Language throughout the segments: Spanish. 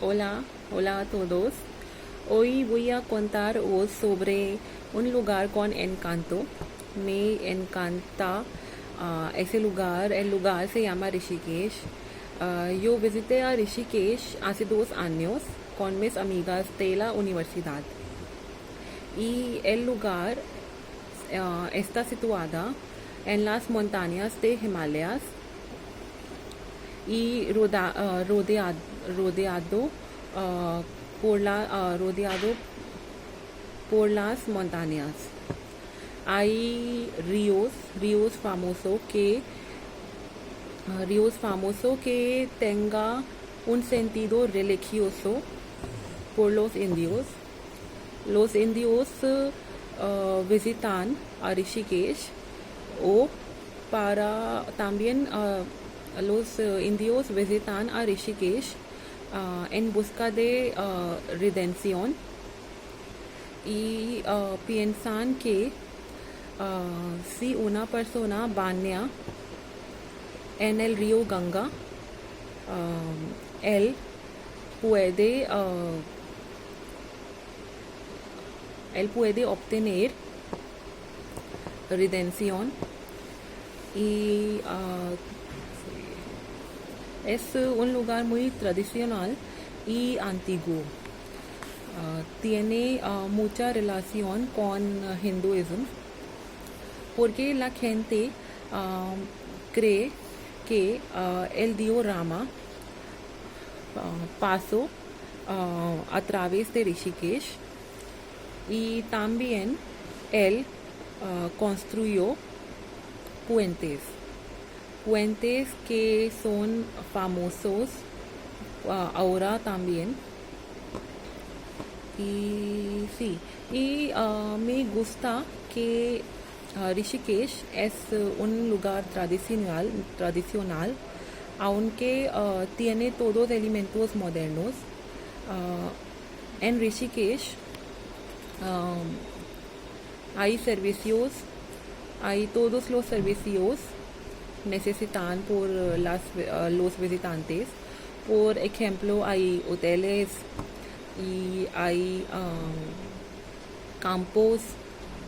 Hola, hola a todos. Hoy voy a contaros sobre un lugar con encanto. Me encanta ese lugar. El lugar se llama Rishikesh. Yo visité a Rishikesh hace 2 años con mis amigas de la universidad. Y el lugar está situada en las montañas de Himalayas y rodeado, ah, rodeado por las montañas. Hay ríos famosos que tenga un sentido religioso por los indios. Los indios visitan a Rishikesh o para también los indios visitan a Rishikesh en busca de redención y piensan que si una persona baña en el río Ganga, él puede, él puede obtener redención y es un lugar muy tradicional y antiguo. Tiene mucha relación con hinduismo porque la gente cree que el dios Rama pasó a través de Rishikesh y también él construyó puentes que son famosos ahora también. Y sí, y me gusta que Rishikesh es un lugar tradicional, aunque tiene todos los elementos modernos. En Rishikesh hay servicios, hay todos los servicios necesitan por los visitantes. Por ejemplo, hay hoteles y hay campos.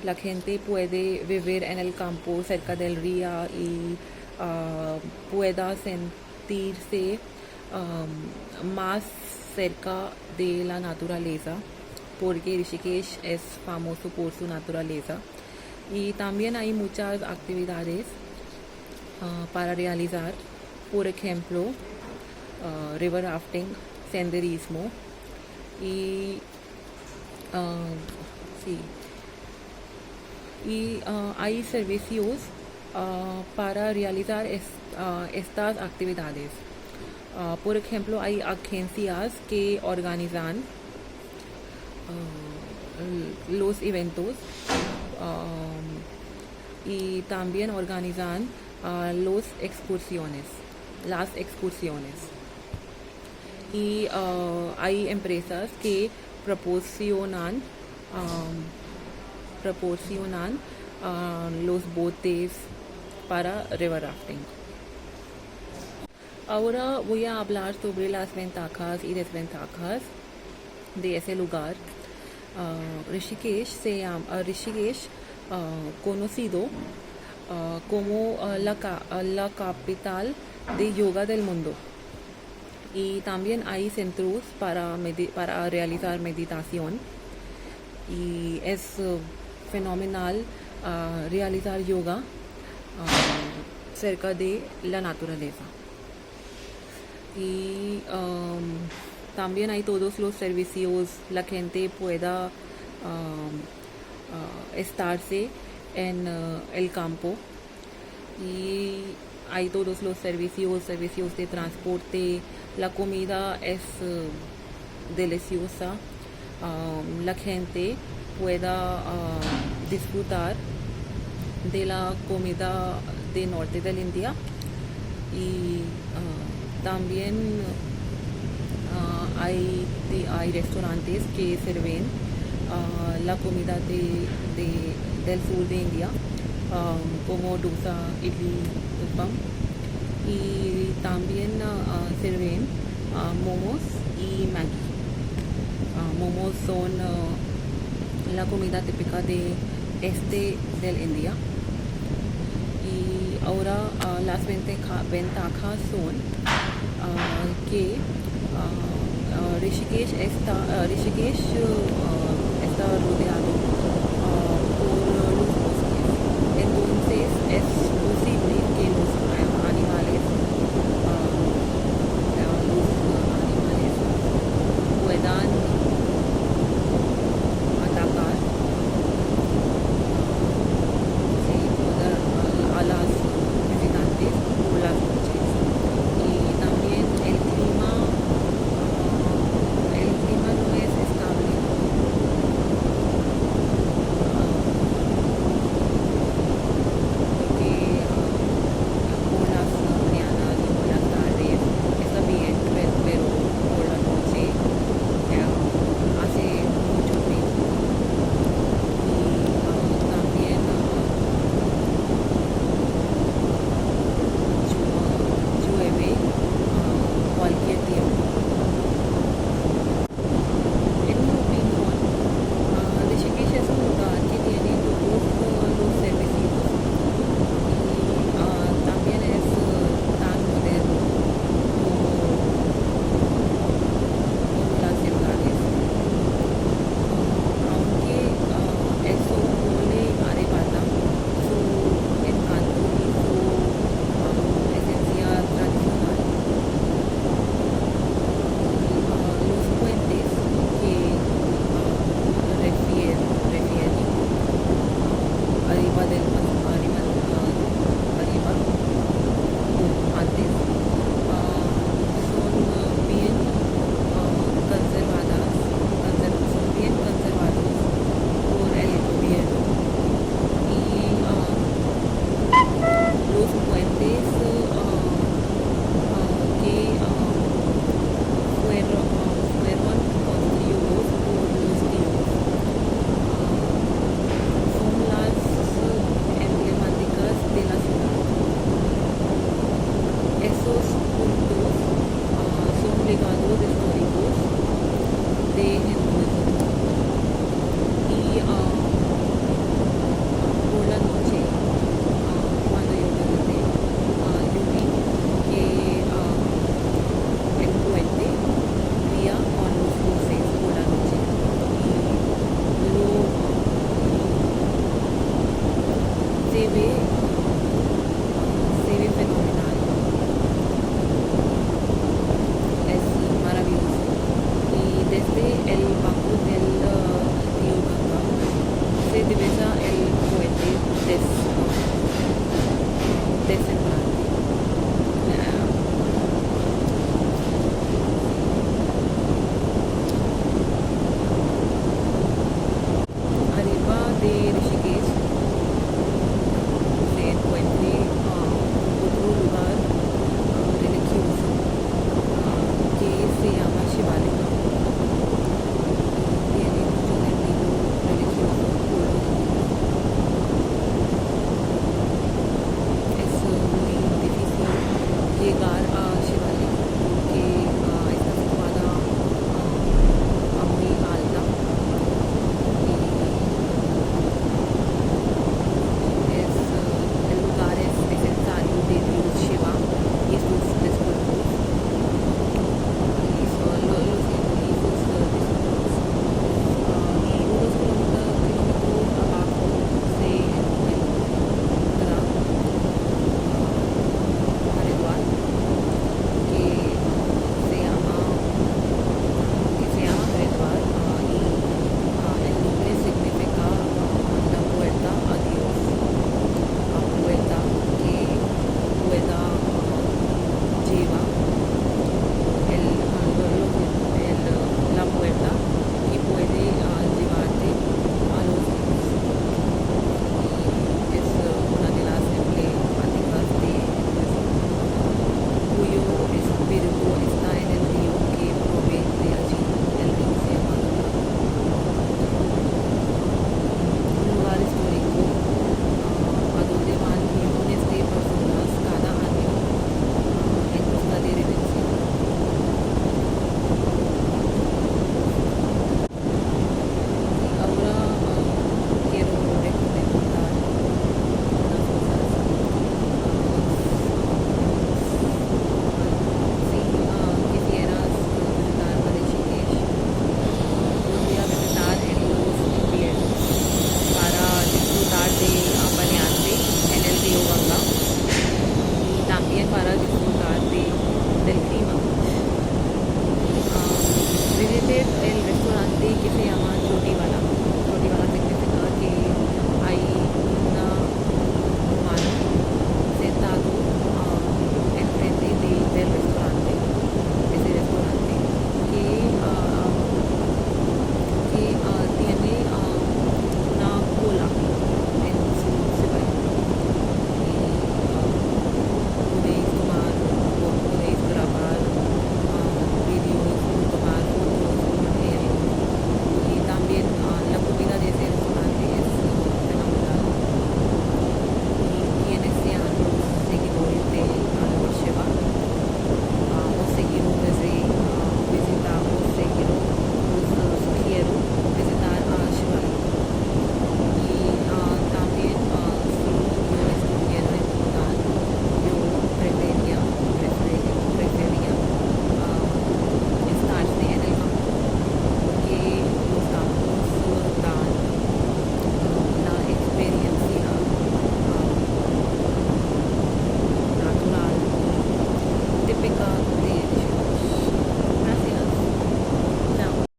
La gente puede vivir en el campo cerca del río y pueda sentirse más cerca de la naturaleza, porque Rishikesh es famoso por su naturaleza. Y también hay muchas actividades para realizar, por ejemplo, river rafting, senderismo y sí, y hay servicios para realizar estas actividades. Por ejemplo, hay agencias que organizan los eventos y también organizan las excursiones. Y hay empresas que proporcionan los botes para river rafting. Ahora voy a hablar sobre las ventajas y desventajas de ese lugar. Rishikesh, conocido como la capital de yoga del mundo. Y también hay centros para realizar meditación. Y es fenomenal realizar yoga cerca de la naturaleza. Y también hay todos los servicios, la gente pueda estarse en el campo y hay todos los servicios de transporte, la comida es deliciosa, la gente pueda disfrutar de la comida del norte de la India y también hay restaurantes que sirven la comida del sur de India, como dosa, idli, utpam, y también sirven momos y Maggi. Momos son la comida típica de este del India. Y ahora las ventajas son que Rishikesh está rodeado por los bosques. Entonces es posible que los animales puedan atacar sí, a las visitantes por las noches. Y también el clima no es estable. Porque por las mañanas y por las tardes está bien, pero por la noche hace mucho frío. Y también llueve cualquier tiempo. En mi opinión, Rishikesh es un lugar que tiene todos los servicios y también es tan moderno como las ciudades. Aunque eso no le arrebata su encanto y su esencia tradicional. Los puentes que refieren arriba antes son bien son bien conservados por el gobierno y los puentes que fueron construidos por los griegos son las emblemáticas de la ciudad. Esos puntos son legados históricos de hinduismo y por la noche cuando yo visité yo vi que el puente brilla con los luces por la noche y se ve fenomenal. Es maravilloso. Y desde el banco del río Ganga se divisa el puente deslumbrante. Arriba de Rishikesh se encuentra otro lugar religioso que se llama Shivalik.